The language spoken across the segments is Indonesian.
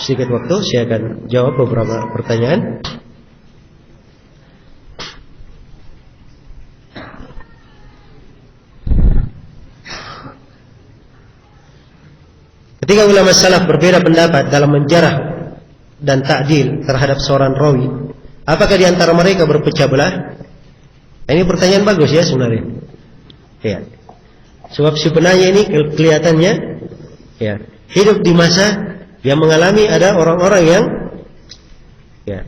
sedikit waktu, saya akan jawab beberapa pertanyaan. Ketika ulama salaf berbeda pendapat dalam menjarah dan ta'dil terhadap seorang rawi, apakah di antara mereka berpecah belah? Ini pertanyaan bagus ya sebenarnya. Ya. Sebab si penanya ini kelihatannya ya, hidup di masa yang mengalami ada orang-orang yang ya,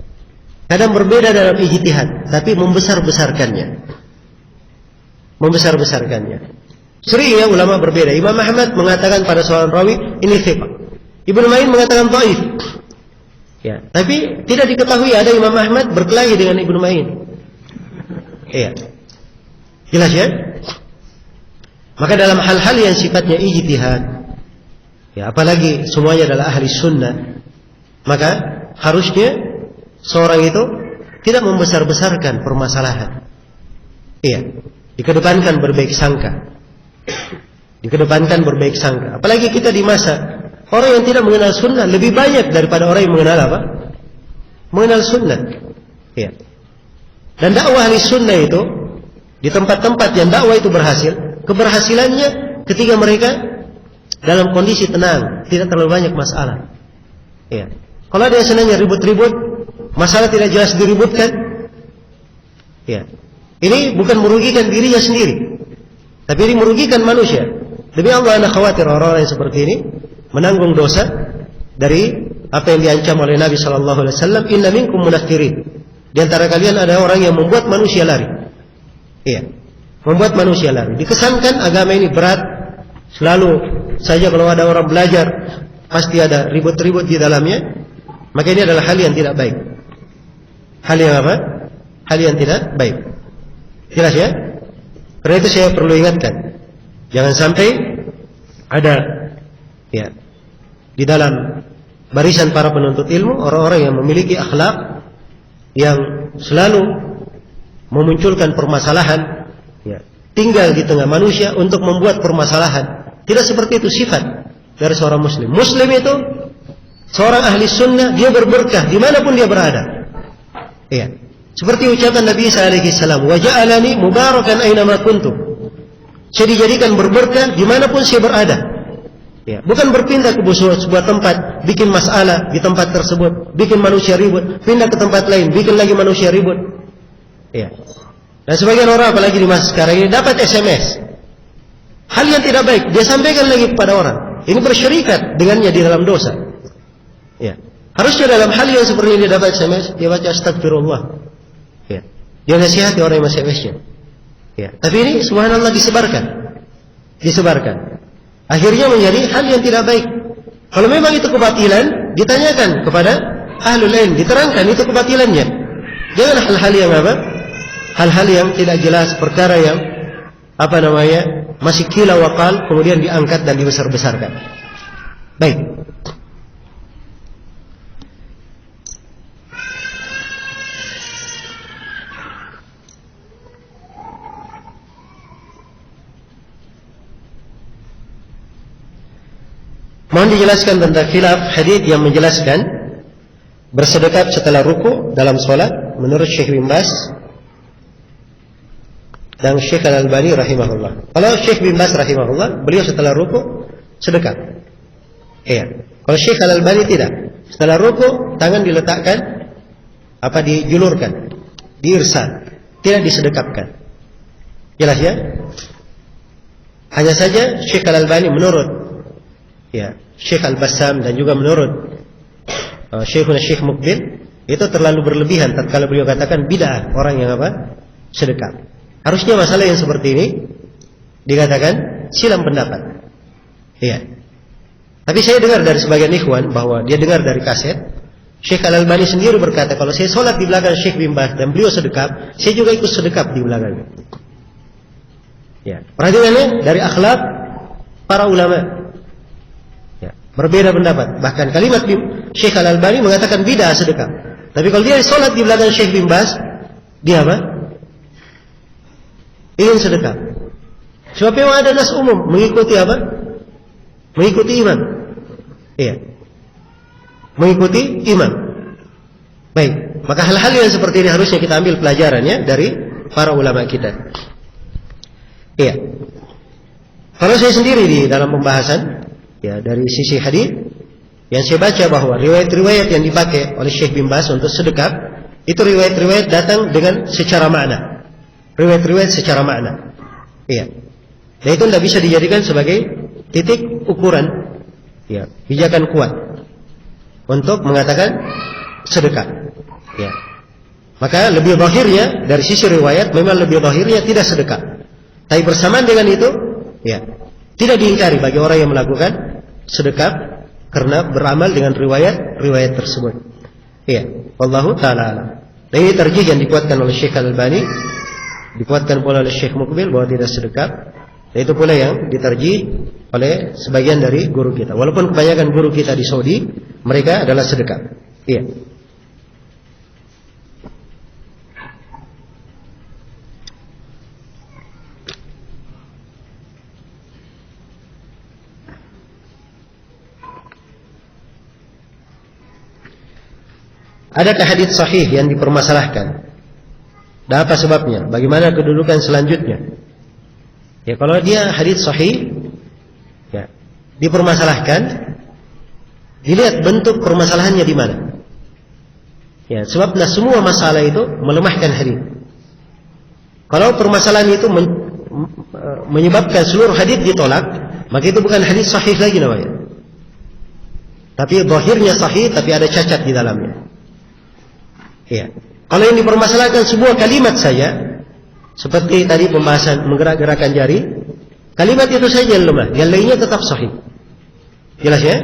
kadang berbeda dalam ijtihad, tapi membesar-besarkannya. Sering ya ulama berbeda. Imam Ahmad mengatakan pada seorang rawi ini thiqah. Ibnu Ma'in mengatakan dhaif. Ya, tapi tidak diketahui ada Imam Ahmad berkelahi dengan Ibnu Ma'in. Iya. Jelas ya? Maka dalam hal-hal yang sifatnya ijtihad, ya apalagi semuanya adalah ahli sunnah, maka harusnya seorang itu tidak membesar-besarkan permasalahan. Iya. Dikedepankan berbaik sangka. Apalagi kita di masa orang yang tidak mengenal sunnah lebih banyak daripada orang yang mengenal apa? Mengenal sunnah. Ya. Dan dakwah ahli sunnah itu di tempat-tempat yang dakwah itu berhasil, keberhasilannya ketika mereka dalam kondisi tenang, tidak terlalu banyak masalah. Ya. Kalau ada yang senangnya ribut-ribut, masalah tidak jelas diributkan. Ya. Ini bukan merugikan dirinya sendiri, tapi ini merugikan manusia. Demi Allah, anak khawatir orang-orang yang seperti ini menanggung dosa dari apa yang diancam oleh Nabi sallallahu alaihi wasallam, inna minkum munaffirin. Di antara kalian ada orang yang membuat manusia lari. Iya. Membuat manusia lari. Dikesankan agama ini berat. Selalu saja kalau ada orang belajar pasti ada ribut-ribut di dalamnya. Maka ini adalah hal yang tidak baik. Hal yang apa? Hal yang tidak baik. Jelas ya? Karena itu saya perlu ingatkan, jangan sampai ada ya di dalam barisan para penuntut ilmu orang-orang yang memiliki akhlak yang selalu memunculkan permasalahan, ya, tinggal di tengah manusia untuk membuat permasalahan. Tidak seperti itu sifat dari seorang muslim. Muslim itu seorang ahli sunnah, dia berberkah dimanapun dia berada. Ya. Seperti ucapan Nabi Isa alaihi salam, wa ja'alani mubarakan aynama kuntu. Saya dijadikan berberkah dimanapun saya berada. Ya, bukan berpindah ke sebuah tempat, bikin masalah di tempat tersebut, bikin manusia ribut, pindah ke tempat lain, bikin lagi manusia ribut. Ya. Dan sebagian orang apalagi di masa sekarang ini dapat SMS, hal yang tidak baik dia sampaikan lagi kepada orang. Ini bersyirikat dengannya di dalam dosa. Ya. Harusnya dalam hal yang seperti ini dia dapat SMS, dia baca astagfirullah. Ya. Dia nasihati orang yang masih SMS-nya. Ya. Tapi ini subhanallah disebarkan. Akhirnya menjadi hal yang tidak baik. Kalau memang itu kebatilan, ditanyakan kepada ahlul ilm, diterangkan itu kebatilannya. Jangan hal-hal yang apa? Hal-hal yang tidak jelas, perkara yang apa namanya? Masih kila wakal, kemudian diangkat dan dibesar-besarkan. Baik. Mohon dijelaskan tentang khilaf hadits yang menjelaskan bersedekap setelah ruku dalam solat menurut Syekh bin Baz dan Syekh Al-Albani rahimahullah. Kalau Syekh bin Baz rahimahullah, beliau setelah ruku sedekap. Iya. Kalau Syekh Al-Albani tidak. Setelah ruku tangan diletakkan dijulurkan, diirsal, tidak disedekapkan. Jelas ya? Hanya saja Syekh Al-Albani menurut Syekh Al-Bassam dan juga menurut Syekh Mukbil itu terlalu berlebihan tatkala beliau katakan bid'ah orang yang sedekap. Harusnya masalah yang seperti ini dikatakan silam pendapat. Iya. Tapi saya dengar dari sebagian ikhwan bahwa dia dengar dari kaset Syekh Al-Albani sendiri berkata, kalau saya sholat di belakang Syekh bin Baz dan beliau sedekap, saya juga ikut sedekap di belakangnya. Ya. Perhatiannya dari akhlak para ulama. Berbeda pendapat. Bahkan kalimat Syekh Al-Albani mengatakan bid'ah sedekah. Tapi kalau dia sholat di belakang Syekh bin Baz, dia apa? Ingin sedekah. Sebab memang ada nas umum mengikuti apa? Mengikuti imam. Iya. mengikuti imam. Baik, maka hal-hal yang seperti ini harusnya kita ambil pelajarannya dari para ulama kita. Iya. Kalau saya sendiri di dalam pembahasan ya dari sisi hadis yang saya baca bahwa riwayat-riwayat yang dipakai oleh Syekh bin Baz untuk sedekap itu riwayat-riwayat datang dengan secara makna. Riwayat-riwayat secara makna. Iya. Dan itu tidak bisa dijadikan sebagai titik ukuran ya, pijakan kuat untuk mengatakan sedekah. Ya. Maka lebih zahirnya dari sisi riwayat memang lebih zahirnya tidak sedekah. Tapi bersamaan dengan itu, ya, tidak diingkari bagi orang yang melakukan sedekah karena beramal dengan riwayat tersebut. Iya, wallahu taala alam. Dan ini tarjih yang dikuatkan oleh Syekh Al-Albani, dikuatkan pula oleh Syekh Mukbil bahwa tidak sedekah. Dan itu pula yang ditarjih oleh sebagian dari guru kita. Walaupun kebanyakan guru kita di Saudi mereka adalah sedekah. Iya. Adakah hadits sahih yang dipermasalahkan? Dan apa sebabnya? Bagaimana kedudukan selanjutnya? Ya, kalau dia hadits sahih, ya, dipermasalahkan, dilihat bentuk permasalahannya di mana. Ya, sebabnya semua masalah itu melemahkan hadits. Kalau permasalahan itu menyebabkan seluruh hadits ditolak, maka itu bukan hadits sahih lagi namanya. Tapi zahirnya sahih, tapi ada cacat di dalamnya. Ya. Kalau yang dipermasalahkan sebuah kalimat saja, seperti tadi pembahasan menggerak-gerakkan jari, kalimat itu saja yang lemah, yang lainnya tetap sahih. Jelas ya?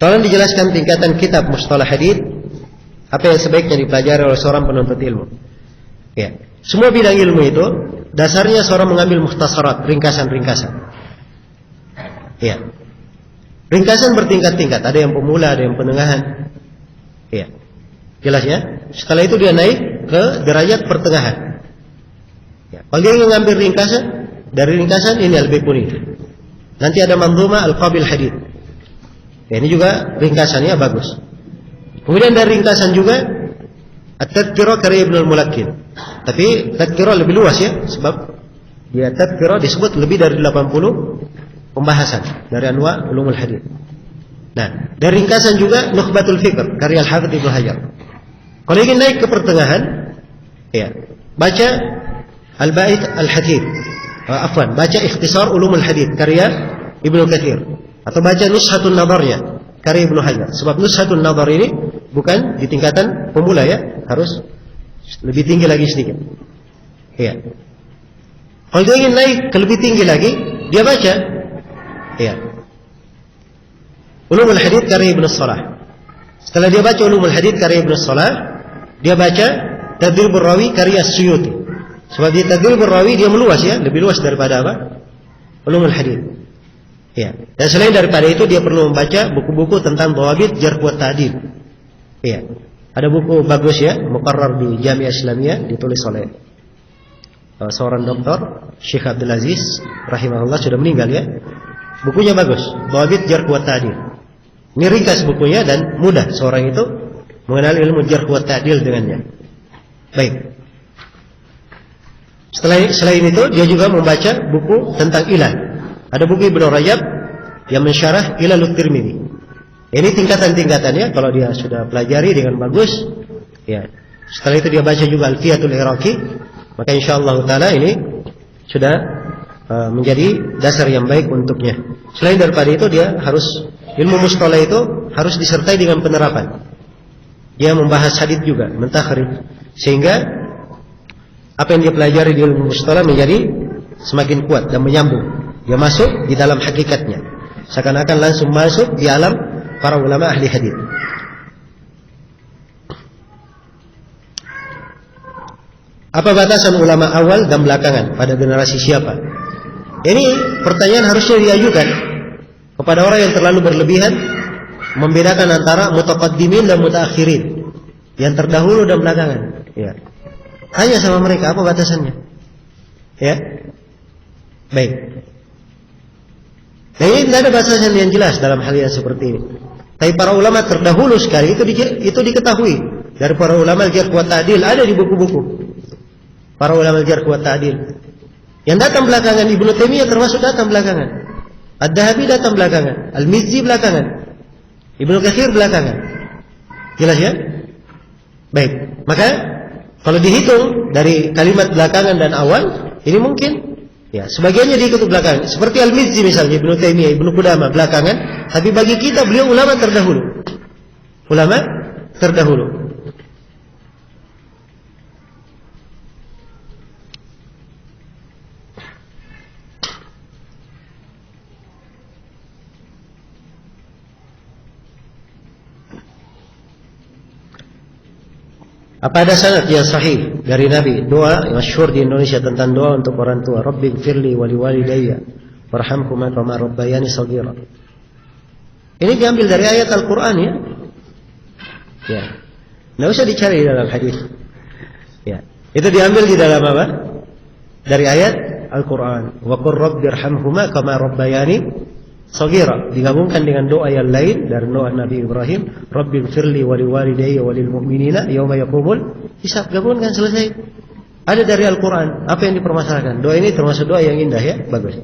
Tolong dijelaskan tingkatan kitab mustalah hadits. Apa yang sebaiknya dipelajari oleh seorang penuntut ilmu? Ya, semua bidang ilmu itu dasarnya seorang mengambil mukhtasarat, ringkasan-ringkasan. Ya, ringkasan bertingkat-tingkat. Ada yang pemula, ada yang penengahan. Ya, jelas ya. Setelah itu dia naik ke derajat pertengahan. Ya, kalau dia ingin mengambil ringkasan, dari ringkasan ini lebih kuning. Nanti ada manzumah al-qabil hadits. Ya, ini juga ringkasannya bagus. Kemudian dari ringkasan juga At-Tadhkirah karya Ibnu Al-Mulakkin. Tapi Tadhkirah lebih luas ya, sebab dia Tadhkirah disebut lebih dari 80 pembahasan dari anwa' ulumul hadits. Nah, dari ringkasan juga Nukhbatul Fikr karya Al-Hafidz Ibnu Hajar. Kalau ingin naik ke pertengahan, ya, baca Al-Bait Al-Hadith. Baca Ikhtisar Ulumul Hadits karya Ibnu Katsir, atau baca Nushatun Nadharnya karya Ibnu Hajar. Sebab Nushatun Nadhar ini bukan di tingkatan pemula ya, harus lebih tinggi lagi sedikit. Ya. Kalau dia ingin naik ke lebih tinggi lagi, dia baca ya, Ulumul Hadits karya Ibnu Shalah. Setelah dia baca Ulumul Hadits karya Ibnu Shalah, dia baca Tadribur Rawi karya Suyuti. Sebab di Tadribur Rawi dia meluas ya, lebih luas daripada apa? Ulumul Hadits. Ya. Dan selain daripada itu dia perlu membaca buku-buku tentang dhawabit jarh wa ta'dil. Ya. Ada buku bagus ya, muqarrar di Jami'ah Islamiyah, ditulis oleh seorang doktor, Syekh Abdul Aziz rahimahullah, sudah meninggal ya. Bukunya bagus, dhawabit jarh wa ta'dil. Ini ringkas bukunya dan mudah seorang itu mengenal ilmu jarh wa ta'dil dengannya. Baik. Selain itu dia juga membaca buku tentang ilah. Ada buku Ibnu Rajab yang mensyarah Ilalut Tirmidzi. Ini tingkatan-tingkatannya kalau dia sudah pelajari dengan bagus, ya. Setelah itu dia baca juga Alfiyatul Iraqi, maka insyaallah taala ini sudah menjadi dasar yang baik untuknya. Selain daripada itu dia harus ilmu mustalah itu harus disertai dengan penerapan. Dia membahas hadits juga, mentakhrij, sehingga apa yang dia pelajari di ilmu mustalah menjadi semakin kuat dan menyambung. Dia masuk di dalam hakikatnya, seakan-akan langsung masuk di alam para ulama ahli hadits. Apa batasan ulama awal dan belakangan pada generasi siapa? Ini pertanyaan harusnya diajukan kepada orang yang terlalu berlebihan membedakan antara mutaqaddimin dan mutaakhirin, yang terdahulu dan belakangan. Ya. Tanya sama mereka apa batasannya. Ya. Baik. Dan ini tidak ada batasan yang jelas dalam hal yang seperti ini. Tapi para ulama terdahulu sekali itu diketahui dari para ulama al-jarh wa ta'dil, ada di buku-buku. Para ulama al-jarh wa ta'dil. Yang datang belakangan Ibnu Taimiyah termasuk datang belakangan. Ad-Dahabi datang belakangan, Al-Mizzi belakangan, Ibnu Katsir belakangan. Jelas ya? Baik. Maka kalau dihitung dari kalimat belakangan dan awal, ini mungkin ya sebagiannya diikut belakangan. Seperti Al-Mizzi misalnya, Ibnu Taimiyah, Ibnu Qudamah belakangan, tapi bagi kita beliau ulama terdahulu. Ulama terdahulu. Apa ada sanad yang sahih dari Nabi doa yang masyhur di Indonesia tentang doa untuk orang tua, Rabbighfirli wa liwalidayya warhamhuma kama rabbayani shaghira. Ini diambil dari ayat Al-Qur'an ya. Ya. Enggak usah dicari di dalam hadis. Ya. Itu diambil di dalam apa? Dari ayat Al-Qur'an. Wa qur rabbirhamhuma kama rabbayani shaghira, digabungkan dengan doa yang lain dari doa Nabi Ibrahim, Rabbighfirli wa liwalidayya wa lil mu'minina yauma yaqumul hisab. Gabungkan, selesai. Ada dari Al-Qur'an. Apa yang dipermasalahkan? Doa ini termasuk doa yang indah ya, bagus.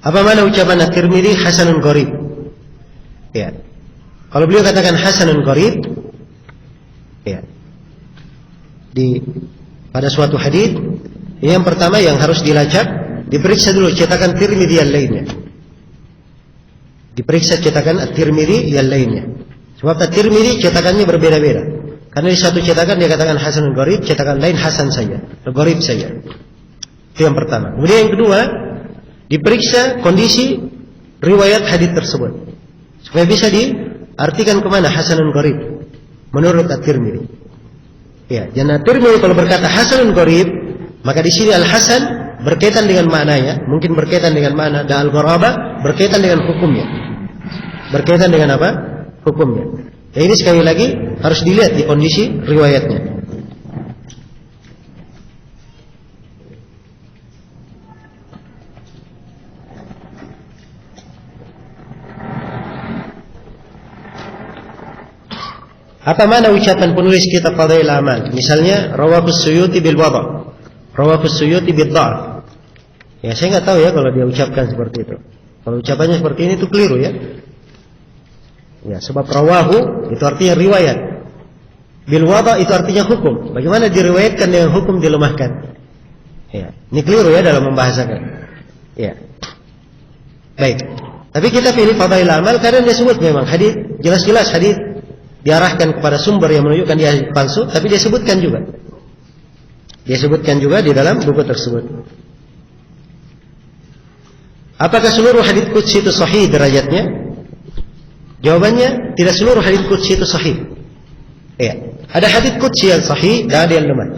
Apa mana ucapan At-Tirmidzi hasanun gharib? Ya. Kalau beliau katakan hasanun gharib, ya, pada suatu hadis, yang pertama yang harus dilacak, diperiksa dulu cetakan Tirmidzi yang lainnya. Diperiksa cetakan At-Tirmidzi yang lainnya. Sebab At-Tirmidzi cetakannya berbeda-beda. Karena di satu cetakan dia katakan hasanun gharib, cetakan lain hasan saja, gharib saja. Itu yang pertama. Kemudian yang kedua, diperiksa kondisi riwayat hadis tersebut supaya bisa diartikan kemana hasanun gharib menurut At-Tirmidzi. Ya, dan At-Tirmidzi kalau berkata hasanun gharib, maka di sini al-hasan berkaitan dengan maknanya, mungkin berkaitan dengan makna, dan al-gharabah berkaitan dengan hukumnya. Berkaitan dengan apa? Hukumnya. Ya, ini sekali lagi harus dilihat di kondisi riwayatnya. Apa mana ucapan penulis kitab Fadail Amal? Misalnya Rawahus Suyuti bil Wada', Rawahus Suyuti bil Dha'f. Ya, saya nggak tahu ya kalau dia ucapkan seperti itu. Kalau ucapannya seperti ini itu keliru ya. Ya, sebab rawahu itu artinya riwayat. Bil Wada' itu artinya hukum. Bagaimana diriwayatkan dengan hukum dilemahkan? Ya, ini keliru ya dalam membahasakan. Ya. Baik. Tapi kita pilih Fadail Amal karena dia sebut memang hadis, jelas-jelas hadis diarahkan kepada sumber yang menunjukkan dia palsu, tapi dia sebutkan juga. Dia sebutkan juga di dalam buku tersebut. Apakah seluruh hadits qudsi itu sahih derajatnya? Jawabannya, tidak seluruh hadits qudsi itu sahih. Ya, ada hadits qudsi yang sahih dan ada yang lemah.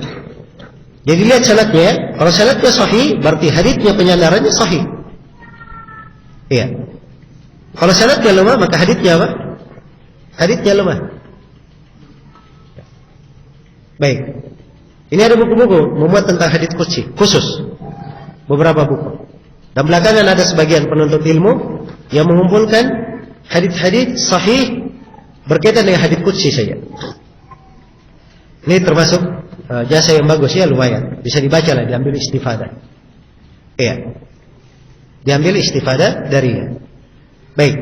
Jadi lihat sanadnya, kalau sanadnya sahih, berarti haditsnya penyandarannya sahih. Iya. Kalau sanadnya lemah, maka haditsnya apa? Haditsnya lemah. Baik. Ini ada buku-buku membuat tentang hadits qudsi khusus. Beberapa buku. Dan belakangan ada sebagian penuntut ilmu yang mengumpulkan hadits-hadits sahih berkaitan dengan hadits qudsi saja. Ini termasuk jasa yang bagus ya, lumayan. Bisa dibaca lah, diambil istifadah. Iya. Diambil istifadah darinya. Baik.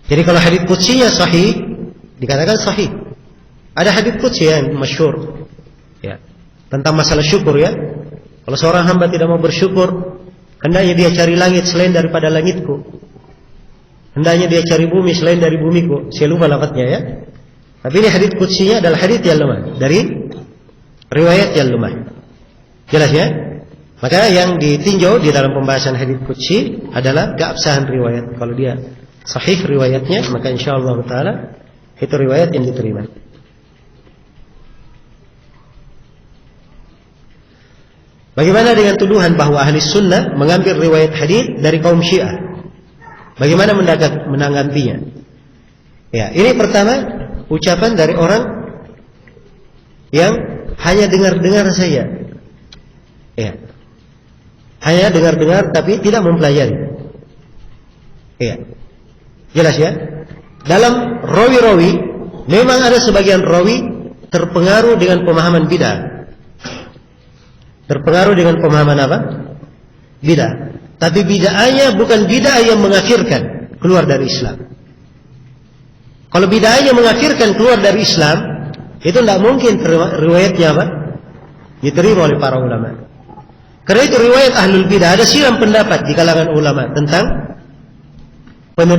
Jadi kalau hadits qudsinya sahih, dikatakan sahih. Ada hadits qudsi yang masyhur ya, tentang masalah syukur ya. Kalau seorang hamba tidak mau bersyukur, hendaknya dia cari langit selain daripada langitku. Hendaknya dia cari bumi selain dari bumiku. Saya lupa lafadznya ya. Tapi ini hadits qudsinya adalah hadits yang lemah, dari riwayat yang lemah. Jelas ya? Maka yang ditinjau di dalam pembahasan hadits qudsi adalah keabsahan riwayat. Kalau dia sahih riwayatnya, maka insyaallah taala itu riwayat yang diterima. Bagaimana dengan tuduhan bahwa ahli sunnah mengambil riwayat hadis dari kaum Syiah? Bagaimana menanggapinya? Ya, ini pertama ucapan dari orang yang hanya dengar-dengar saja. Ya. Hanya dengar-dengar tapi tidak mempelajari. Ya. Jelas ya? Dalam rawi-rawi memang ada sebagian rawi terpengaruh dengan pemahaman bid'ah. Terpengaruh dengan pemahaman apa? Bid'ah. Tapi bid'ahnya bukan bid'ah yang mengakhirkan keluar dari Islam. Kalau bid'ahnya mengakhirkan keluar dari Islam, itu tidak mungkin riwayatnya apa? Diterima oleh para ulama. Karena itu riwayat ahlul bid'ah ada silang pendapat di kalangan ulama tentang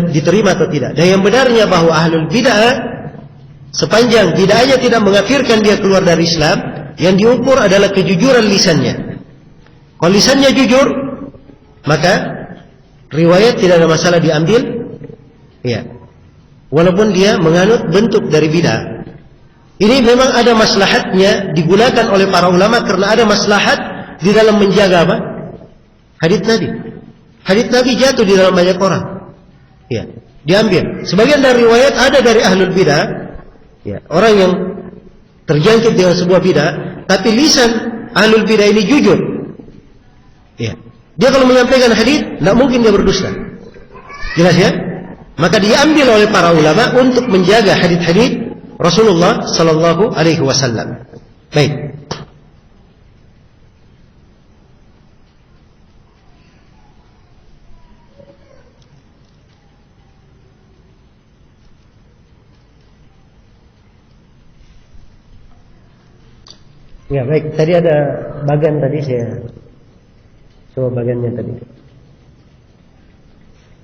diterima atau tidak. Dan yang benarnya bahwa ahlul bid'ah sepanjang bid'ahnya tidak mengakhirkan dia keluar dari Islam, yang diukur adalah kejujuran lisannya. Kalau lisannya jujur, maka riwayat tidak ada masalah diambil. Ya. Walaupun dia menganut bentuk dari bid'ah. Ini memang ada maslahatnya digunakan oleh para ulama karena ada maslahat di dalam menjaga apa? Hadits Nabi. Hadits Nabi jatuh di dalam banyak orang. Ya, diambil. Sebagian dari riwayat ada dari ahlul bid'ah. Ya, orang yang terjangkit dengan sebuah bid'ah, tapi lisan ahlul bid'ah ini jujur. Ya. Dia kalau menyampaikan hadis, tidak mungkin dia berdusta. Jelas ya? Maka diambil oleh para ulama untuk menjaga hadis-hadis Rasulullah sallallahu alaihi wasallam. Baik. Ya baik, tadi ada bagian tadi saya coba bagiannya tadi.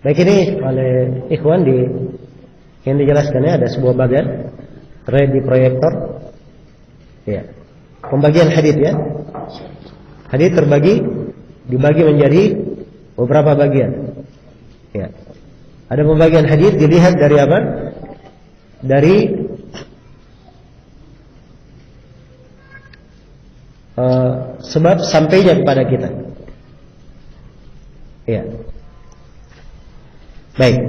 Baik, ini oleh ikhwan yang dijelaskannya ada sebuah bagian terlihat di proyektor. Ya, pembagian hadits ya. Hadits dibagi menjadi beberapa bagian. Ya, ada pembagian hadits dilihat dari apa? Dari sebab sampainya kepada kita. Ya. Baik.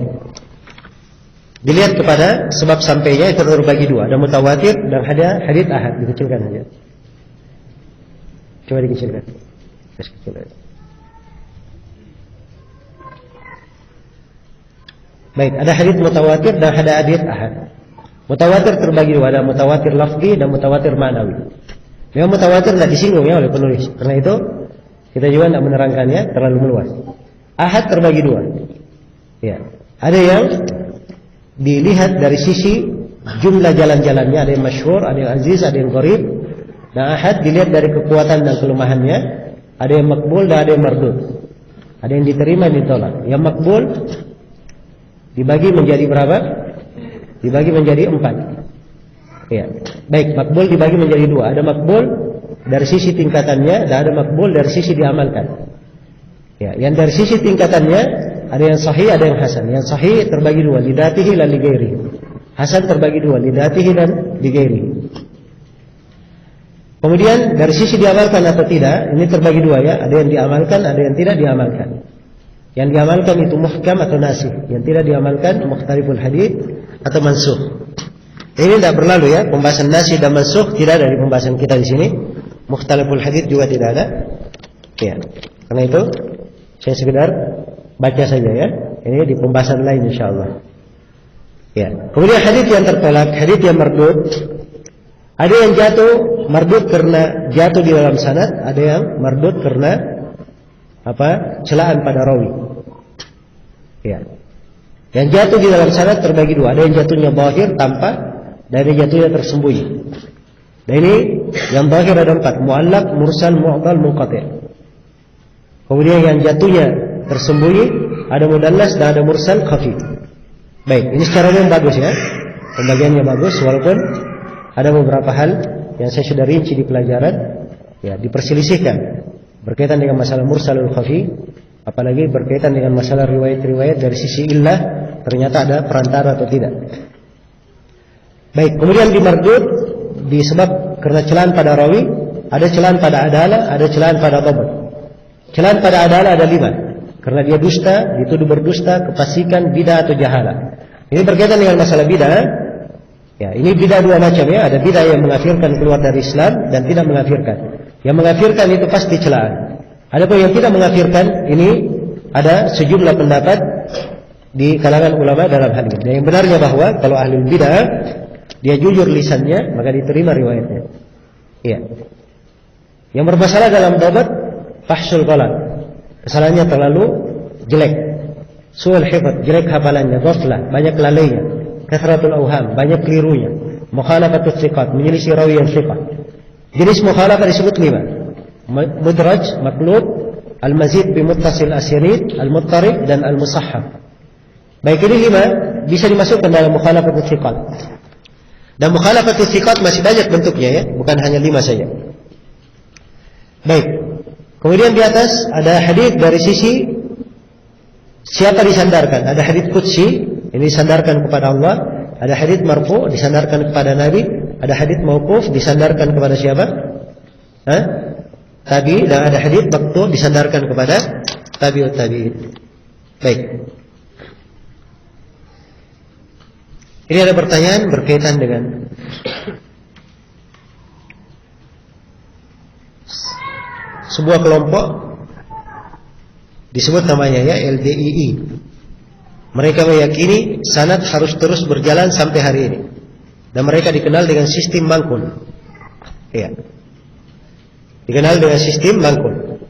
Dilihat kepada sebab sampainya itu terbagi dua. Ada mutawatir dan ada hadits ahad. Dikecilkan saja. Coba dikecilkan. Kecilkan. Baik, ada hadits mutawatir dan ada hadits ahad. Mutawatir terbagi dua. Ada mutawatir lafzi dan mutawatir ma'nawi. Memang mutawatir tidak disinggung ya oleh penulis. Karena itu kita juga tidak menerangkannya terlalu meluas. Ahad terbagi dua. Ya, ada yang dilihat dari sisi jumlah jalan-jalannya, ada yang masyhur, ada yang aziz, ada yang gharib. Nah, ahad dilihat dari kekuatan dan kelemahannya, ada yang makbul dan ada yang mardud. Ada yang diterima dan ditolak. Yang makbul dibagi menjadi berapa? Dibagi menjadi 4. Ya, baik, makbul dibagi menjadi 2. Ada makbul dari sisi tingkatannya dan ada makbul dari sisi diamalkan. Ya, yang dari sisi tingkatannya ada yang sahih, ada yang hasan. Yang sahih terbagi 2, lidatihi dan lighairihi. Hasan terbagi 2, lidatihi dan lighairihi. Kemudian dari sisi diamalkan atau tidak, ini terbagi 2 ya. Ada yang diamalkan, ada yang tidak diamalkan. Yang diamalkan itu muhkam atau nasih. Yang tidak diamalkan mukhtaliful hadits atau mansukh. Ini tidak berlalu ya, pembahasan nasih dan mansukh tidak ada di pembahasan kita di sini. Mukhtaliful hadits juga tidak ada. Ya. Karena itu saya sekedar baca saja ya. Ini di pembahasan lain insyaallah. Ya. Kemudian hadits yang tertolak, hadits yang mardud. Ada yang jatuh mardud karena jatuh di dalam sanad, ada yang mardud karena celaan pada rawi. Ya. Yang jatuh di dalam sanad terbagi 2. Ada yang jatuhnya zahir tampak, dan ada yang jatuhnya tersembunyi. Dan ini yang zahir ada 4, muallaq, mursal, mu'dhal, munqati'. Kemudian yang jatuhnya tersembunyi ada mudallas dan ada mursal khafi. Baik, ini secara umum bagus ya. Pembagiannya bagus walaupun ada beberapa hal yang saya sudah rinci di pelajaran ya, diperselisihkan berkaitan dengan masalah mursalul khafi, apalagi berkaitan dengan masalah riwayat-riwayat dari sisi illah ternyata ada perantara atau tidak. Baik, kemudian di mardud disebab karena celaan pada rawi, ada celaan pada adalah, ada celaan pada dhabt. Celaan pada adalah ada 5. Karena dia dusta, dituduh berdusta, kefasikan, bidah atau jahalah. Ini berkaitan dengan masalah bidah. Ya, ini bidah 2 macam ya. Ada bidah yang mengkafirkan keluar dari Islam dan tidak mengkafirkan. Yang mengkafirkan itu pasti celaan. Adapun yang tidak mengkafirkan, ini ada sejumlah pendapat di kalangan ulama dalam hal ini. Dan yang benarnya bahwa kalau ahli bidah dia jujur lisannya, maka diterima riwayatnya. Iya. Yang bermasalah dalam dhabt fahsyul ghalat. Kesalahannya terlalu jelek. Su'ul hifdz, jelek hafalannya, ghaflah, banyak lalainya, kathratul auham, banyak kelirunya, mukhalafatut thiqat, menyelisih rawi yang thiqah. Jenis mukhalafah disebut 5. Mudraj, maqlub, al-mazid bi muttasil asyanid, al-muttarib dan al-musahhaf. Baik, ini 5 bisa dimasukkan dalam mukhalafatut thiqat. Dan mukhalafatut thiqat masih banyak bentuknya ya, bukan hanya 5 saja. Baik. Kemudian di atas ada hadis dari sisi siapa disandarkan. Ada hadis qudsi, ini disandarkan kepada Allah. Ada hadis marfu, disandarkan kepada Nabi. Ada hadis mauquf, disandarkan kepada siapa? Tabi. Dan ada hadis maqtu, disandarkan kepada tabi'ut tabi'in. Baik. Ini ada pertanyaan berkaitan dengan sebuah kelompok disebut namanya ya LDII. Mereka meyakini sanad harus terus berjalan sampai hari ini. Dan mereka dikenal dengan sistem mangkul. Ya. Dikenal dengan sistem mangkul.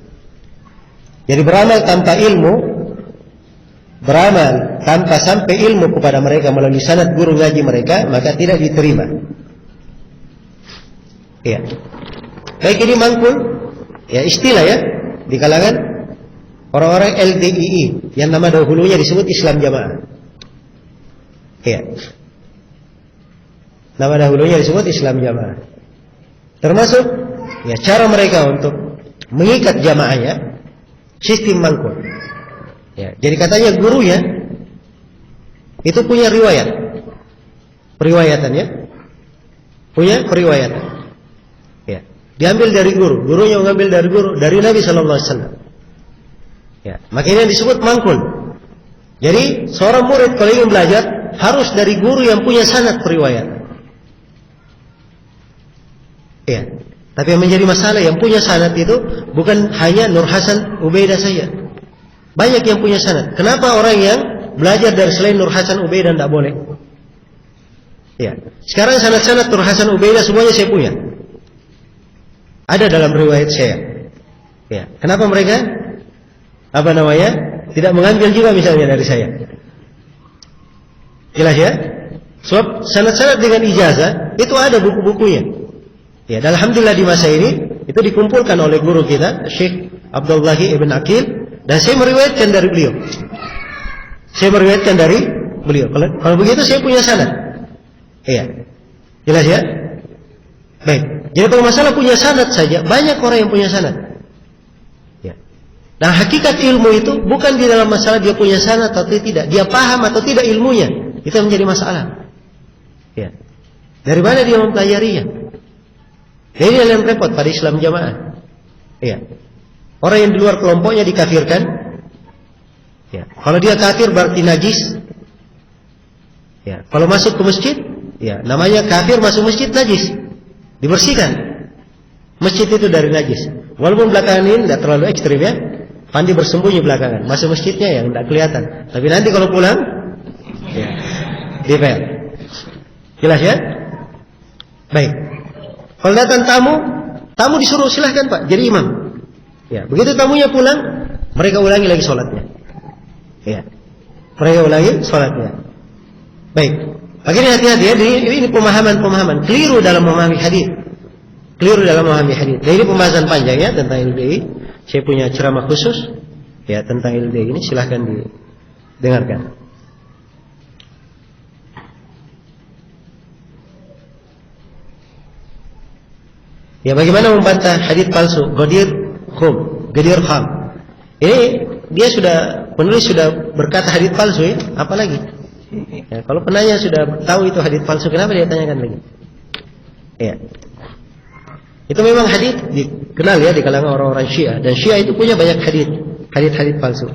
Jadi beramal tanpa ilmu, beramal tanpa sampai ilmu kepada mereka melalui sanad guru ngaji mereka, maka tidak diterima. Ya. Baik, ini mangkul, ya istilah ya di kalangan orang-orang LDII yang nama dahulunya disebut Islam Jamaah. Ya. Nama dahulunya disebut Islam Jamaah. Termasuk ya cara mereka untuk mengikat jamaahnya sistem mangkul. Ya, jadi katanya gurunya itu punya riwayat. Periwayatannya punya periwayatan. Ya, diambil dari guru, gurunya mengambil dari guru, dari Nabi sallallahu alaihi wasallam. Ya, makanya disebut mangkul. Jadi seorang murid kalau ingin belajar harus dari guru yang punya sanad periwayatan. Ya, tapi yang menjadi masalah yang punya sanad itu bukan hanya Nur Hasan Ubaidah saja. Banyak yang punya sanad. Kenapa orang yang belajar dari selain Nur Hasan Ubaidah tidak boleh? Ya, sekarang sanad-sanad Nur Hasan Ubaidah semuanya saya punya. Ada dalam riwayat saya. Ya, kenapa mereka tidak mengambil juga misalnya dari saya? Jelas ya? Sebab sanad-sanad dengan ijazah itu ada buku-bukunya. Ya, dan alhamdulillah di masa ini itu dikumpulkan oleh guru kita Syekh Abdullah Ibn Aqil, dan saya meriwayatkan dari beliau. Kalau begitu saya punya sanad. Iya. Jelas ya? Baik. Jadi kalau masalah punya sanad saja, banyak orang yang punya sanad. Ya. Nah, hakikat ilmu itu bukan di dalam masalah dia punya sanad atau tidak, dia paham atau tidak ilmunya. Itu yang menjadi masalah. Ya. Dari mana dia mempelajarinya? Ini yang repot pada Islam Jamaah. Ya. Orang yang di luar kelompoknya dikafirkan. Ya. Kalau dia kafir berarti najis. Ya. Kalau masuk ke masjid, ya, namanya kafir masuk masjid najis. Dibersihkan masjid itu dari najis. Walaupun belakangan ini tidak terlalu ekstrim ya. Mandi bersembunyi belakangan. Masuk masjidnya yang tidak kelihatan. Tapi nanti kalau pulang, ya, dipel. Jelas ya? Baik. Kalau datang tamu disuruh silahkan Pak jadi imam. Ya, begitu tamunya pulang, mereka ulangi lagi sholatnya. Ya, mereka ulangi sholatnya. Baik, akhirnya hati-hati ya. Ini pemahaman keliru dalam memahami hadis. Dan ini pembahasan panjang ya tentang LDI. Saya punya ceramah khusus ya tentang LDI ini, silahkan didengarkan. Ya, bagaimana membantah hadis palsu Ghadir Kham? Ini dia penulis sudah berkata hadis palsu ya, apalagi? Ya, kalau penanya sudah tahu itu hadis palsu, kenapa dia tanyakan lagi? Ya. Itu memang hadits dikenal ya di kalangan orang-orang Syiah, dan Syiah itu punya banyak hadits palsu.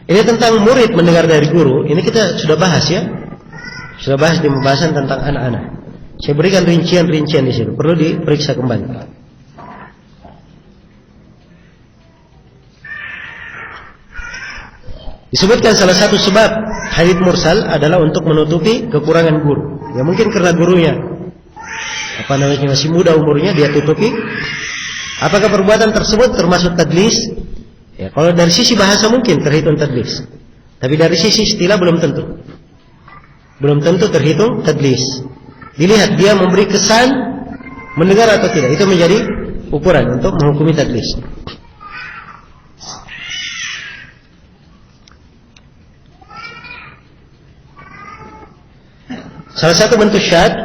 Ini tentang murid mendengar dari guru. Ini kita sudah bahas ya. Sudah bahas di pembahasan tentang anak-anak. Saya berikan rincian-rincian di situ. Perlu diperiksa kembali. Disebutkan salah satu sebab hadits mursal adalah untuk menutupi kekurangan guru. Ya mungkin karena gurunya masih muda umurnya, dia tutupi. Apakah perbuatan tersebut termasuk tadlis? Ya, kalau dari sisi bahasa mungkin terhitung tadlis, tapi dari sisi istilah belum tentu terhitung tadlis. Dilihat dia memberi kesan mendengar atau tidak, itu menjadi ukuran untuk menghukumi tadlis. Salah satu bentuk syadz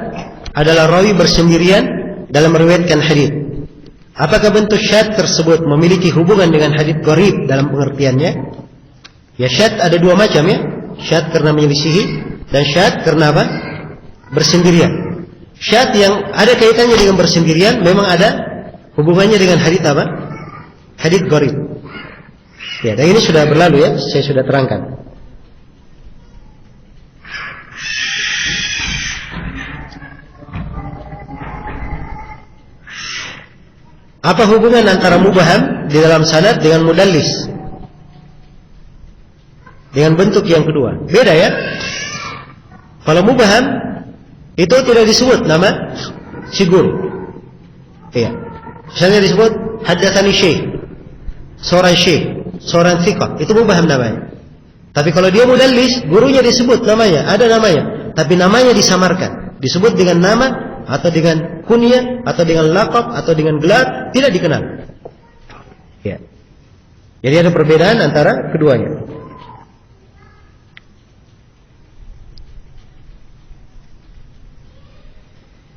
adalah rawi bersendirian dalam meriwayatkan hadits. Apakah bentuk syadz tersebut memiliki hubungan dengan hadits gharib dalam pengertiannya? Ya, syadz ada dua macam ya. Syadz karena menyelisihi dan syadz karena apa? Bersendirian. Syadz yang ada kaitannya dengan bersendirian memang ada hubungannya dengan hadits apa? Hadits gharib. Ya, dan ini sudah berlalu ya, saya sudah terangkan. Apa hubungan antara mubham di dalam sanad dengan mudallis? Dengan bentuk yang kedua. Beda ya. Kalau mubham itu tidak disebut nama si guru. Iya. Misalnya disebut haddatsani syekh, seorang thiqah, itu mubham namanya. Tapi kalau dia mudallis, gurunya disebut namanya, ada namanya, tapi namanya disamarkan. Disebut dengan nama atau dengan kunyah atau dengan laqab atau dengan gelar, tidak dikenal. Ya. Jadi ada perbedaan antara keduanya.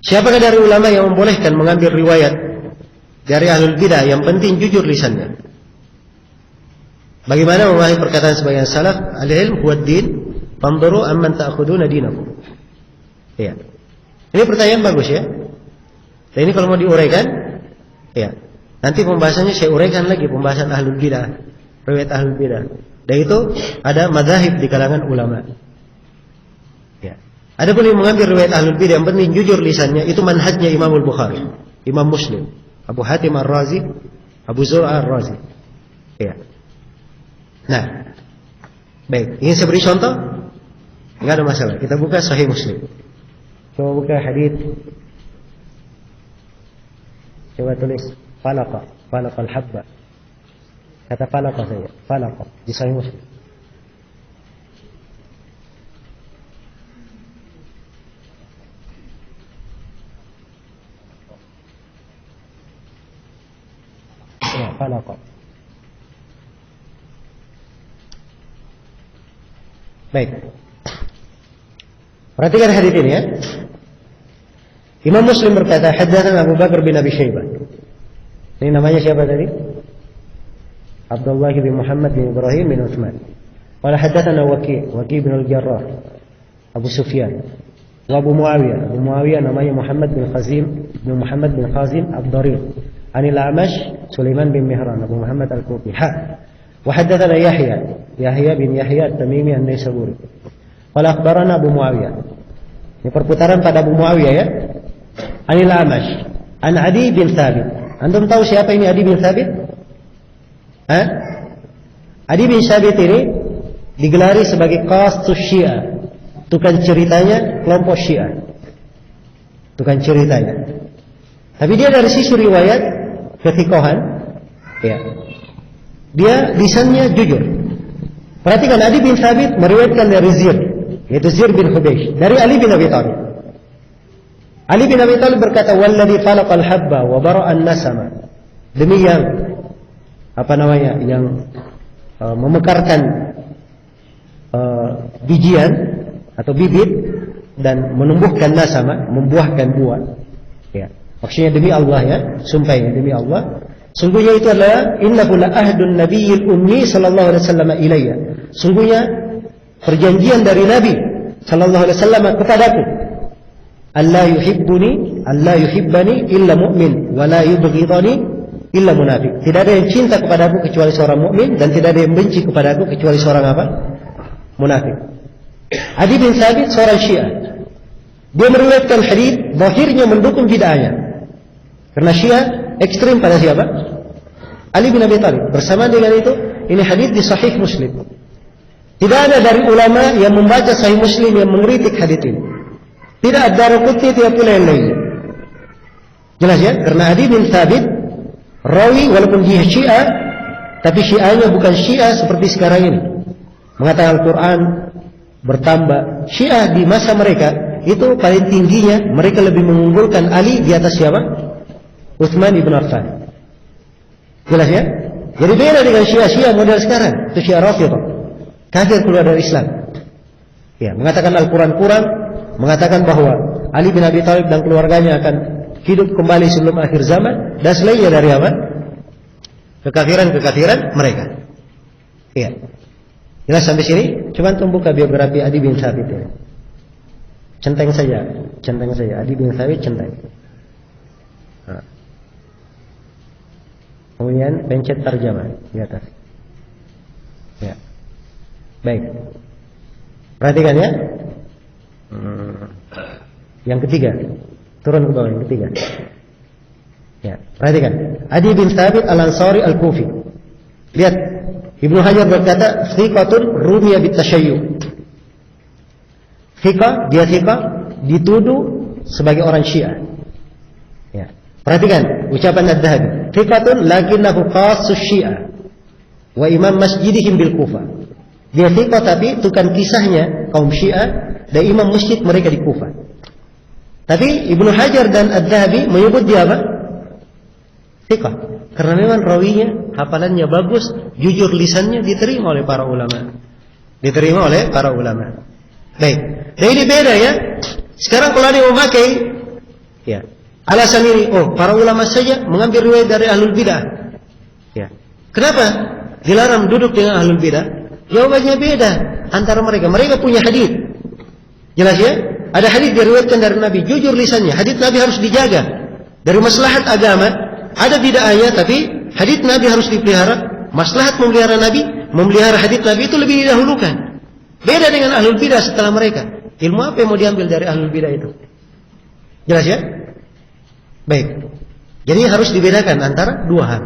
Siapakah dari ulama yang membolehkan mengambil riwayat dari ahlul bidah yang penting jujur lisannya? Bagaimana memahami perkataan sebagian salaf, al-ilm huwa ad-din, fanzuru amman ta'khuduna dinakum. Ya. Ini pertanyaan bagus ya. Dan ini kalau mau diuraikan, ya, nanti pembahasannya saya uraikan lagi, pembahasan ahlul bidah, riwayat ahlul bidah. Dan itu ada madzhab di kalangan ulama. Ya. Ada pun yang mengambil riwayat ahlul bidah yang penting jujur lisannya, itu manhajnya Imam Al-Bukhari, Imam Muslim, Abu Hatim Ar-Razi, Abu Zur'ah Ar-Razi. Ya. Nah, baik, ingin saya beri contoh? Enggak ada masalah. Kita buka Sahih Muslim. Coba buka hadits. Coba tulis falaqa al-habba. Kata falaqa saja, falaqa di Sahih Muslim. Ya, falaqa. Baik. Perhatikan hadits ini ya. Imam Muslim berkata, haddatsana Abu Bakar bin Abi Syaibah. Ini namanya siapa tadi? Abdullah bin Muhammad bin Ibrahim bin Utsman. Qala haddatsana Waki' bin Al-Jarrah, Abu Sufyan. Wa Abu Muawiyah namanya Muhammad bin Khazim Ad-Dari. Anil A'mash Sulaiman bin Mihran, Abu Muhammad Al-Kufi. Wa haddatsana Yahya bin Yahya At-Tamimi An-Naisaburi. Qala akhbarana Abu Muawiyah. Ini perputaran pada Abu Muawiyah ya. Anil A'mash an Adi bin Thabit. Antum tahu siapa ini Adi bin Thabit? Adi bin Thabit ini digelari sebagai qastus Syiah, tukang ceritanya kelompok Syiah. Tukang ceritanya. Tapi dia dari sisi riwayat kefiqahan, ya. Dia lisannya jujur. Perhatikan, Adi bin Thabit meriwayatkan dari Zir, yaitu Zir bin Hubaysh, dari Ali bin Abi Thalib. Ali bin Abi Thalib berkata, "Walladzi falaqal habba wa bara'an nasama." Demi yang yang memekarkan bijian atau bibit dan menumbuhkan nasama, membuahkan buah. Ya. Maksudnya demi Allah ya, sumpahnya demi Allah. Sungguhnya itu adalah innahu la ahdun nabiyil ummi sallallahu alaihi wasallam ilayya. Sungguhnya perjanjian dari Nabi sallallahu alaihi wasallam kepadaku. Allah yuhibbani illa mu'min wa la yubghidani illa munafik. Tidak ada yang cinta kepadaku kecuali seorang mukmin dan tidak ada yang benci kepadaku kecuali seorang apa? Munafik. Adi bin Thabit seorang Syiah. Dia meriwayatkan hadis zahirnya mendukung bid'ahnya. Karena Syiah ekstrim pada siapa? Ali bin Abi Thalib. Bersama dengan itu, ini hadis di Sahih Muslim. Tidak ada dari ulama yang membaca Sahih Muslim yang mengkritik hadis ini. Tidak ada Daruqutni, tidak pula yang lainnya. Jelas ya? Karena Adi bin Thabit rawi walaupun dia Syiah, tapi Syiahnya bukan Syiah seperti sekarang ini. Mengatakan Al-Quran bertambah. Syiah di masa mereka itu paling tingginya mereka lebih mengunggulkan Ali di atas siapa? Utsman ibn Affan. Jelas ya? Jadi beda dengan Syiah model sekarang. Itu Syiah Rafidhah. Kafir keluar dari Islam. Ya, mengatakan Al-Quran kurang, mengatakan bahwa Ali bin Abi Thalib dan keluarganya akan hidup kembali sebelum akhir zaman, dan selainnya dari apa? Kekafiran mereka. Iya. Jelas sampai sini? Coba antum buka biografi Adi bin Thabit ya. Centeng saja Adi bin Thabit centeng. Nah. Kemudian pencet tarjamah di atas. Ya. Baik. Perhatikan ya. Yang ketiga, turun ke bawah yang ketiga. Ya, perhatikan. Adi bin Thabit Al-Ansari Al-Kufi. Lihat, Ibnu Hajar berkata, thiqatun rumiya bitasayyu. Dia thiqah dituduh sebagai orang Syiah. Ya. Perhatikan ucapan Ad-Dhahabi. Thiqatun lakinnahu khassus Syiah wa imam masjidihim bil Kufah. Dia thiqah tapi tukang kisahnya kaum Syiah dan imam masjid mereka di Kufah. Tapi Ibnu Hajar dan Ad-Dhahabi menyebut dia apa? Thiqah. Karena memang rawinya, hafalannya bagus, jujur lisannya diterima oleh para ulama. Baik. Nah ini beda ya. Sekarang kalau ada yang memakai ya, alasan ini, para ulama saja mengambil riwayat dari ahlul bidah. Ya. Kenapa dilarang duduk dengan ahlul bidah? Jawabannya beda antara mereka. Mereka punya hadis. Jelas ya? Ada hadis diriwayatkan dari Nabi, jujur lisannya. Hadis Nabi harus dijaga. Dari maslahat agama, ada bid'ahnya tapi hadis Nabi harus dipelihara. Maslahat memelihara Nabi, memelihara hadis Nabi itu lebih didahulukan. Beda dengan ahlul bidah setelah mereka. Ilmu apa yang mau diambil dari ahlul bidah itu? Jelas ya? Baik. Jadi harus dibedakan antara dua hal.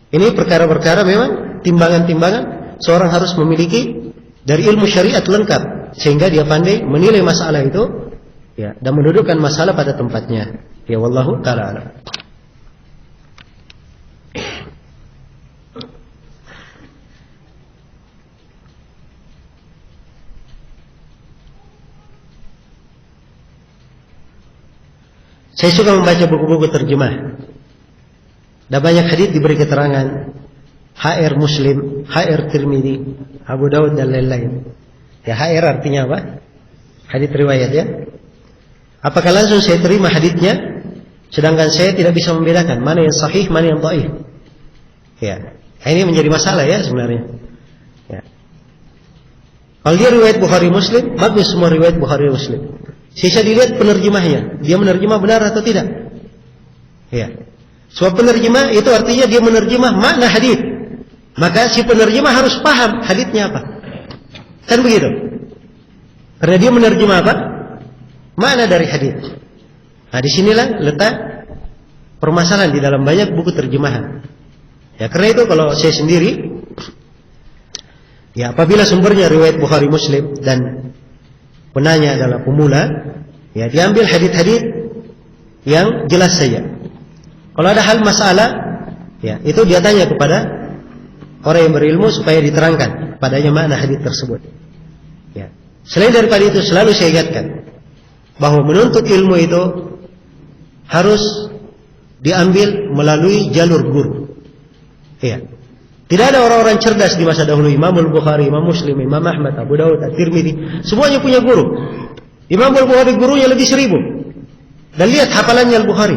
Ini perkara-perkara memang timbangan-timbangan seorang harus memiliki dari ilmu syariat lengkap sehingga dia pandai menilai masalah itu ya, dan mendudukkan masalah pada tempatnya. Ya wallahu ta'ala a'lam. Saya suka membaca buku-buku terjemah. Dan banyak hadis diberi keterangan HR Muslim, HR Tirmidzi, Abu Daud dan lain-lain. Ya HR artinya apa? Hadis riwayat ya. Apakah langsung saya terima hadisnya, sedangkan saya tidak bisa membedakan mana yang sahih, mana yang dhaif? Ya, ini menjadi masalah ya sebenarnya. Ya. Kalau dia riwayat Bukhari Muslim, bagus semua riwayat Bukhari Muslim. Sisa dilihat penerjemahnya, dia menerjemah benar atau tidak? Ya. Sebab penerjemah itu artinya dia menerjemah makna hadis. Maka si penerjemah harus paham hadisnya apa. Kan begitu? Karena dia menerjemah apa? Makna dari hadis. Nah, disinilah letak permasalahan di dalam banyak buku terjemahan. Ya, karena itu kalau saya sendiri, ya apabila sumbernya riwayat Bukhari Muslim dan penanya adalah pemula, ya diambil hadis-hadis yang jelas saja. Kalau ada hal masalah, ya itu dia tanya kepada orang yang berilmu supaya diterangkan padanya makna hadis tersebut. Ya. Selain daripada itu selalu saya ingatkan bahwa menuntut ilmu itu harus diambil melalui jalur guru. Ya. Tidak ada orang-orang cerdas di masa dahulu. Imam Al-Bukhari, Imam Muslim, Imam Ahmad, Abu Daud, At-Tirmidzi, semuanya punya guru. Imam Al-Bukhari gurunya lebih 1000. Dan lihat hafalannya Al-Bukhari.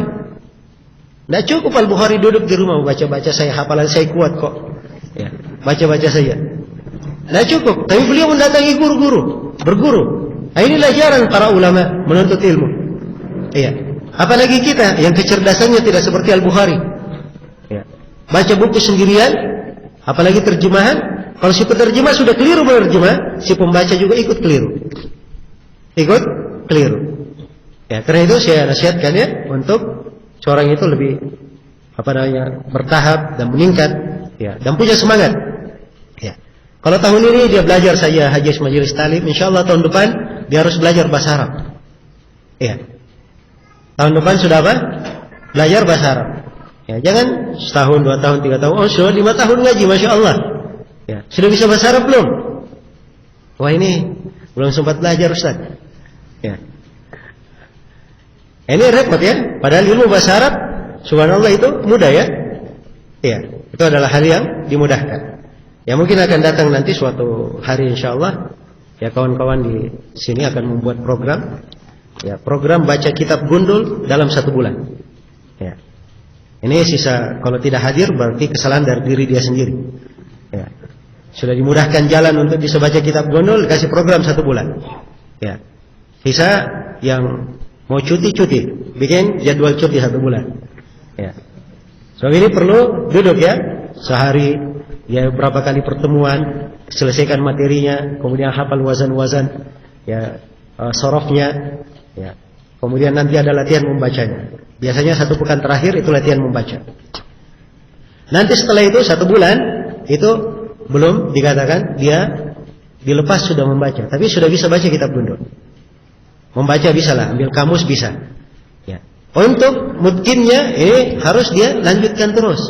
Tidak cukup Al-Bukhari duduk di rumah baca-baca, saya hafalan saya kuat kok. Ya, baca-baca saja. Tidak cukup. Tapi beliau mendatangi guru-guru, berguru. Nah, inilah jalan para ulama menuntut ilmu. Iya. Apalagi kita yang kecerdasannya tidak seperti Al-Bukhari. Ya. Baca buku sendirian, apalagi terjemahan. Kalau si penerjemah sudah keliru menerjemah, si pembaca juga ikut keliru. Ikut keliru. Ya, karena itu saya nasihatkan ya untuk seorang itu lebih bertahap dan meningkat, ya, dan punya semangat. Ya. Kalau tahun ini dia belajar saja Hajiz Majelis Talim, insyaallah tahun depan dia harus belajar bahasa Arab. Ya. Tahun depan sudah apa? Belajar bahasa Arab. Ya, jangan setahun, 2 tahun, 3 tahun, oh sudah 5 tahun ngaji, masya Allah. Ya, sudah bisa bahasa Arab belum? Wah ini belum sempat belajar Ustaz. Ya. Ini repot ya. Padahal ilmu bahasa Arab, subhanallah itu mudah ya. Ya, itu adalah hal yang dimudahkan. Ya mungkin akan datang nanti suatu hari insyaallah. Ya kawan-kawan di sini akan membuat program. Ya, program baca kitab gundul dalam 1 bulan. Ya. Ini sisa kalau tidak hadir berarti kesalahan dari diri dia sendiri. Ya. Sudah dimudahkan jalan untuk bisa baca kitab gundul, kasih program 1 bulan. Ya. Sisa yang mau cuti, bikin jadwal cuti 1 bulan. Ya. So ini perlu duduk ya, sehari ya berapa kali pertemuan, selesaikan materinya, kemudian hafal wazan-wazan, ya sorofnya, ya. Kemudian nanti ada latihan membacanya. Biasanya 1 pekan terakhir itu latihan membaca. Nanti setelah itu 1 bulan itu belum dikatakan dia dilepas sudah membaca, tapi sudah bisa baca kitab gundul. Membaca bisa lah, ambil kamus bisa. Ya. Untuk mungkinnya ini harus dia lanjutkan terus.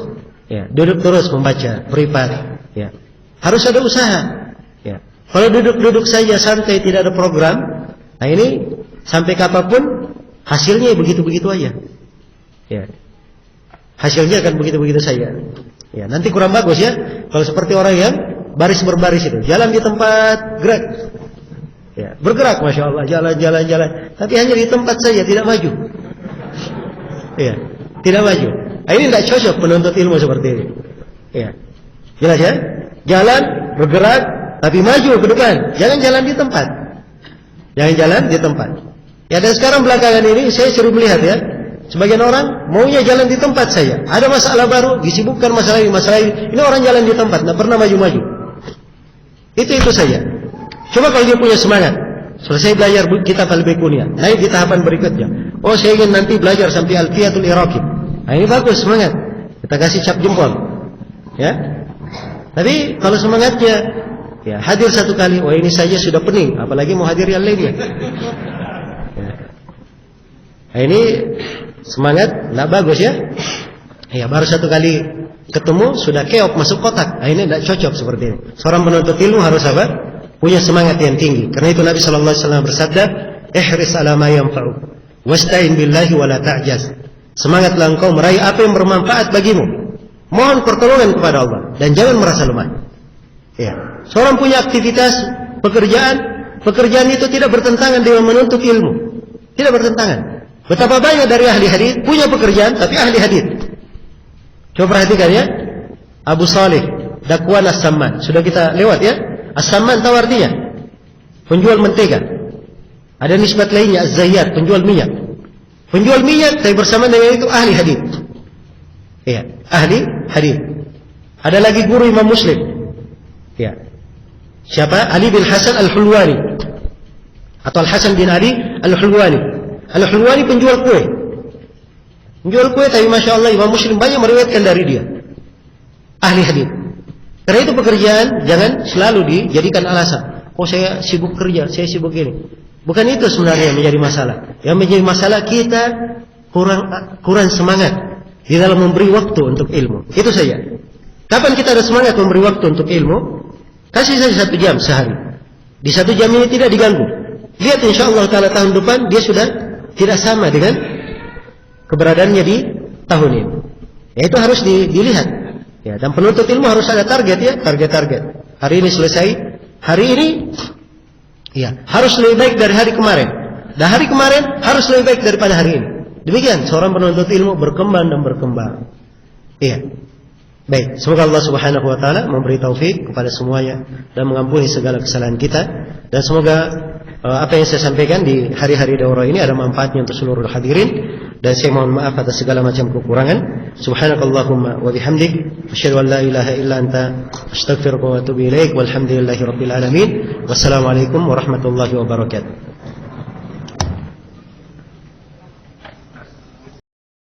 Ya, duduk terus membaca, beribadah. Ya. Harus ada usaha. Ya. Kalau duduk-duduk saja santai tidak ada program, nah ini sampai kapanpun hasilnya begitu-begitu aja. Ya. Hasilnya akan begitu-begitu saja. Ya, nanti kurang bagus ya. Kalau seperti orang yang baris berbaris itu, jalan di tempat gerak. Ya, bergerak masya Allah, jalan. Tapi hanya di tempat saja, tidak maju. Ya, tidak maju. Nah, ini tidak cocok penuntut ilmu seperti ini. Ya, jelas ya. Jalan, bergerak, tapi maju ke depan. Jangan jalan di tempat. Jangan jalan di tempat. Ya, dan sekarang belakangan ini saya sering melihat ya, sebagian orang maunya jalan di tempat saja. Ada masalah baru, disibukkan masalah ini. Ini orang jalan di tempat, tidak pernah maju-maju. Itu saja. Coba kalau dia punya semangat, selesai belajar kitab Al-Baiquniyah, naik di tahapan berikutnya. Oh, saya ingin nanti belajar sampai Alfiyatul Iraqi. Nah, ini bagus semangat. Kita kasih cap jempol. Ya. Tapi kalau semangatnya ya hadir 1 kali, oh ini saja sudah pening, apalagi mau hadir yang lainnya. Ya. Nah, ini semangat tidak bagus ya. Ya, baru 1 kali ketemu sudah keok masuk kotak. Nah, ini tidak cocok seperti ini. Seorang penuntut ilmu harus apa? Punya semangat yang tinggi. Karena itu Nabi sallallahu alaihi wasallam bersabda, "Ihris 'ala ma yanfa'u, wasta'in billahi wa la ta'jaz." Semangatlah engkau meraih apa yang bermanfaat bagimu. Mohon pertolongan kepada Allah dan jangan merasa lemah. Ya. Seorang punya aktivitas pekerjaan itu tidak bertentangan dengan menuntut ilmu. Tidak bertentangan. Betapa banyak dari ahli hadis punya pekerjaan tapi ahli hadis. Coba perhatikan ya. Abu Salih Dakwan As-Samman, sudah kita lewat ya. As-Samman tahu artinya? Penjual mentega. Ada nisbat lainnya Az-Zayyat, penjual minyak. Penjual minyak tapi bersama dengan itu ahli hadis. Ya, ahli hadis. Ada lagi guru Imam Muslim. Ya. Siapa? Ali bin Hasan Al-Hulwani. Atau Al-Hasan bin Ali Al-Hulwani. Al-Hulwani penjual kue. Penjual kue tapi masya Allah Imam Muslim banyak meriwayatkan dari dia. Ahli hadis. Karena itu pekerjaan jangan selalu dijadikan alasan. Oh saya sibuk kerja, saya sibuk ini. Bukan itu sebenarnya yang menjadi masalah. Yang menjadi masalah kita kurang semangat di dalam memberi waktu untuk ilmu. Itu saja. Kapan kita ada semangat memberi waktu untuk ilmu? Kasih saja 1 jam sehari. Di 1 jam ini tidak diganggu. Lihat insyaallah ta'ala tahun depan dia sudah tidak sama dengan keberadaannya di tahun ini. Ya, itu harus dilihat. Ya, dan penuntut ilmu harus ada target ya, target. Hari ini selesai, hari ini ya, harus lebih baik dari hari kemarin. Dan hari kemarin harus lebih baik daripada hari ini. Demikian seorang penuntut ilmu berkembang dan berkembang. Iya. Baik, semoga Allah Subhanahu wa taala memberi taufik kepada semuanya dan mengampuni segala kesalahan kita, dan semoga apa yang saya sampaikan di hari-hari daurah ini ada manfaatnya untuk seluruh hadirin, dan saya mohon maaf atas segala macam kekurangan. Subhanakallahumma wa bihamdik asyhadu an la ilaha illa anta astaghfiruka wa atubu ilaik walhamdulillahi rabbil alamin. Wassalamualaikum warahmatullahi wabarakatuh.